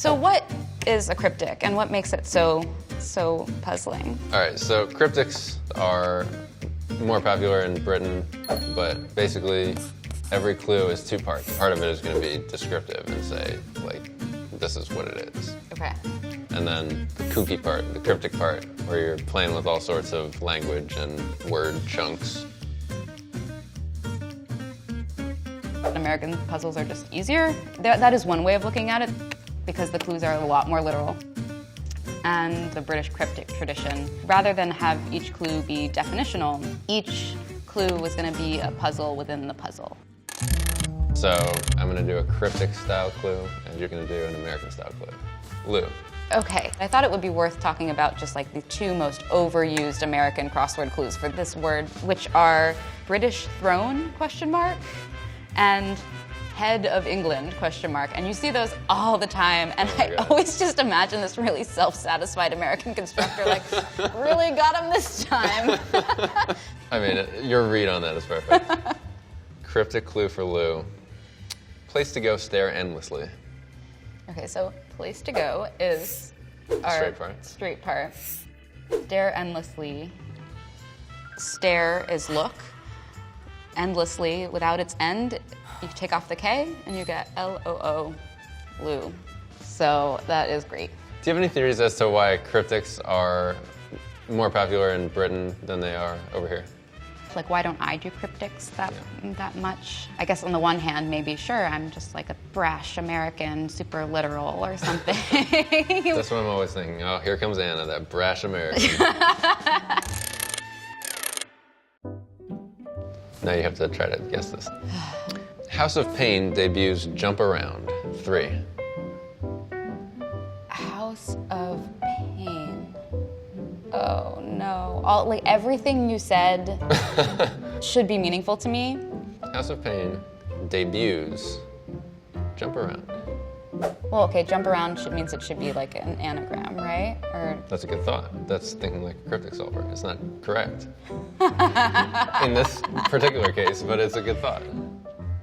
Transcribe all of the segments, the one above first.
So what is a cryptic, and what makes it so puzzling? All right, so cryptics are more popular in Britain, but basically every clue is two parts. Part of it is going to be descriptive and say, like, this is what it is. Okay. And then the kooky part, the cryptic part, where you're playing with all sorts of language and word chunks. American puzzles are just easier. That is one way of looking at it, because the clues are a lot more literal. And the British cryptic tradition, rather than have each clue be definitional, each clue was going to be a puzzle within the puzzle. So I'm going to do a cryptic style clue, and you're going to do an American style clue. Lou. Okay, I thought it would be worth talking about just like the two most overused American crossword clues for this word, which are British throne, ? And head of England, ? And you see those all the time, and I always just imagine this really self-satisfied American constructor like, really got him this time. I mean, your read on that is perfect. Cryptic clue for Lou. Place to go, stare endlessly. Okay, so place to go is our straight part. Stare endlessly. Stare is look. Endlessly, without its end, you take off the K and you get L-O-O, Lou. So that is great. Do you have any theories as to why cryptics are more popular in Britain than they are over here? Like, why don't I do cryptics that much? I guess on the one hand, maybe, sure, I'm just like a brash American, super literal or something. That's what I'm always thinking. Oh, here comes Anna, that brash American. Now you have to try to guess this. House of Pain debuts Jump Around. 3. House of Pain. Oh no. Like everything you said should be meaningful to me. House of Pain debuts Jump Around. Well, okay, jump around means it should be like an anagram, right? Or that's a good thought. That's thinking like a cryptic solver. It's not correct in this particular case, but it's a good thought.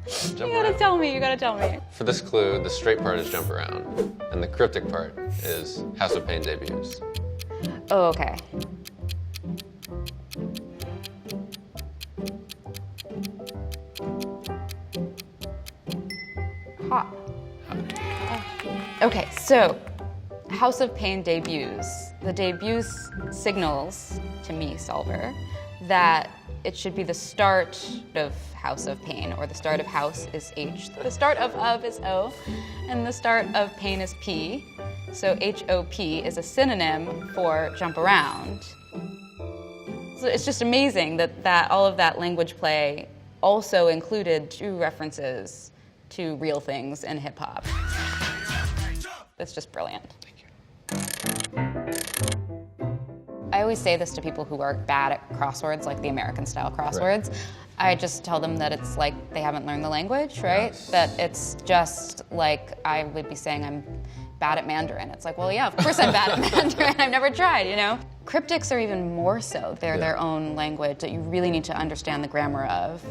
You gotta tell me. For this clue, the straight part is jump around, and the cryptic part is House of Pain debuts. Oh, okay. Hot. Okay, so House of Pain debuts. The debuts signals to me, solver, that it should be the start of House of Pain, or the start of house is H, the start of is O, and the start of pain is P. So H-O-P is a synonym for jump around. So it's just amazing that all of that language play also included 2 references to real things in hip hop. It's just brilliant. Thank you. I always say this to people who are bad at crosswords, like the American style crosswords. Right. I just tell them that it's like they haven't learned the language, right? Yes. That it's just like I would be saying I'm bad at Mandarin. It's like, well, yeah, of course I'm bad at Mandarin. I've never tried, you know? Cryptics are even more so. They're their own language that you really need to understand the grammar of.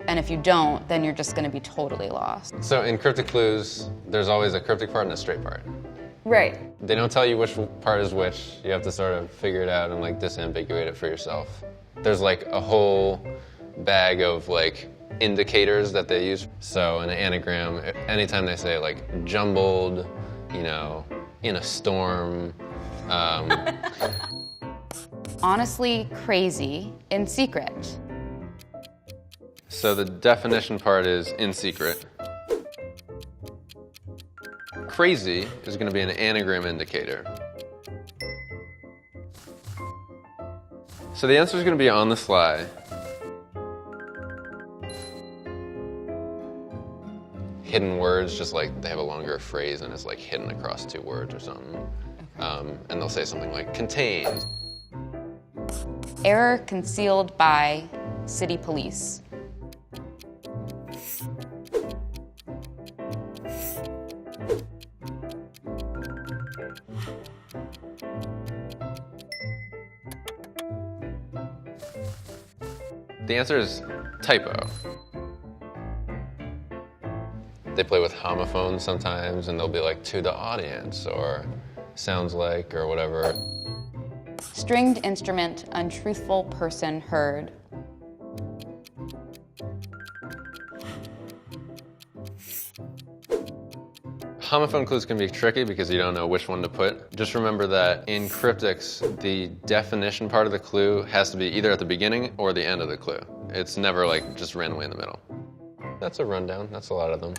And if you don't, then you're just going to be totally lost. So in cryptic clues, there's always a cryptic part and a straight part. Right. They don't tell you which part is which. You have to sort of figure it out and like disambiguate it for yourself. There's like a whole bag of like indicators that they use. So in an anagram, anytime they say like jumbled, you know, in a storm. Honestly, crazy, in secret. So the definition part is in secret. Crazy is going to be an anagram indicator. So the answer is going to be on the sly. Hidden words, just like they have a longer phrase and it's like hidden across 2 words or something. And they'll say something like contains. Error concealed by city police. The answer is typo. They play with homophones sometimes, and they'll be like, to the audience, or sounds like, or whatever. Stringed instrument, untruthful person heard. Homophone clues can be tricky because you don't know which one to put. Just remember that in cryptics, the definition part of the clue has to be either at the beginning or the end of the clue. It's never like just randomly in the middle. That's a rundown. That's a lot of them.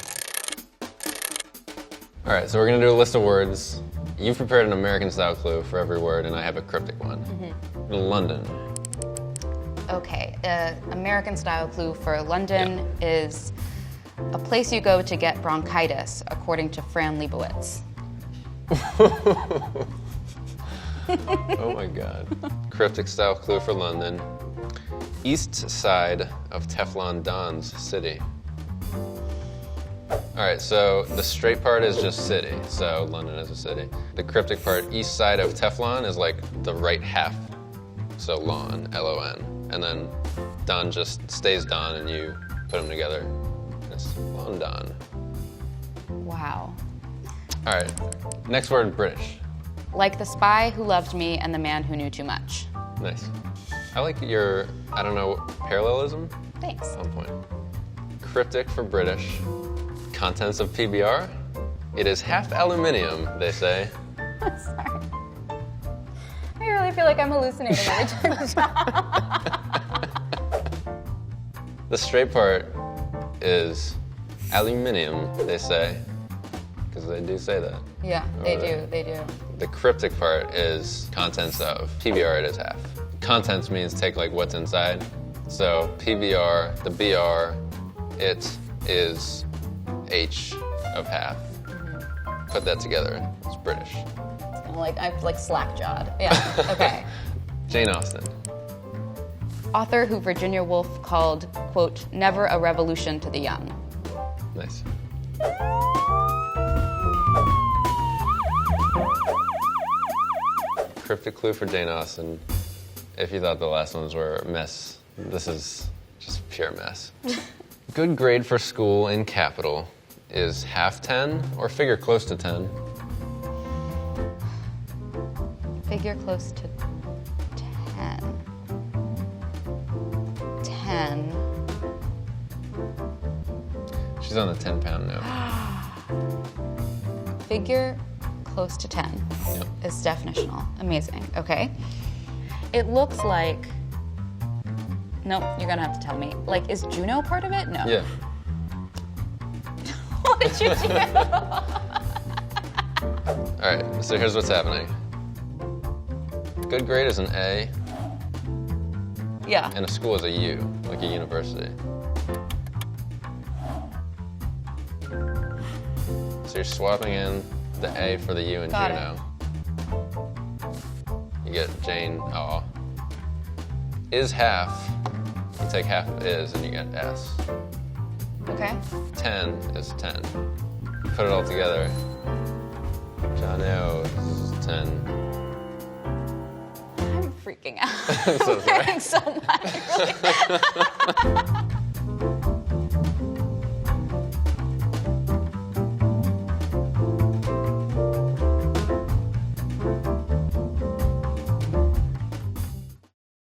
All right, so we're gonna do a list of words. You've prepared an American style clue for every word, and I have a cryptic one. London. Okay, American style clue for London is a place you go to get bronchitis, according to Fran Lebowitz. Oh my God. Cryptic style clue for London. East side of Teflon Don's city. All right, so the straight part is just city, so London is a city. The cryptic part, east side of Teflon, is like the right half, so lawn, L-O-N. And then Don just stays Don, and you put them together. It's London. Wow. All right, next word, British. Like the spy who loved me and the man who knew too much. Nice. I like your, I don't know, parallelism? Thanks. On point. Cryptic for British. Contents of PBR. It is half aluminium, they say. I'm sorry. I really feel like I'm hallucinating every time. The straight part is aluminium, they say. Because they do say that. Yeah, they do. The cryptic part is contents of. PBR, it is half. Contents means take like what's inside. So PBR, the BR, it is H of half. Put that together, it's British. I'm like slack-jawed. Yeah, okay. Jane Austen. Author who Virginia Woolf called, quote, never a revolution to the young. Nice. Cryptic clue for Jane Austen. If you thought the last ones were a mess, this is just pure mess. Good grade for school in capital is half 10 or figure close to 10. Figure close to 10. 10. She's on the 10-pound note. Figure close to 10 Yep. is definitional. Amazing. Okay. It looks like. Nope, you're gonna have to tell me. Like, is Juno part of it? No. Yeah. What did you do? All right, so here's what's happening. Good grade is an A, Yeah. and a school is a U, like a university. So you're swapping in the A for the U in Got Juno. You get Jane Aw. Is half, you take half of is and you get S. Okay. 10 is 10. You put it all together. John O is 10. I'm freaking out. So I'm getting so mad. Really.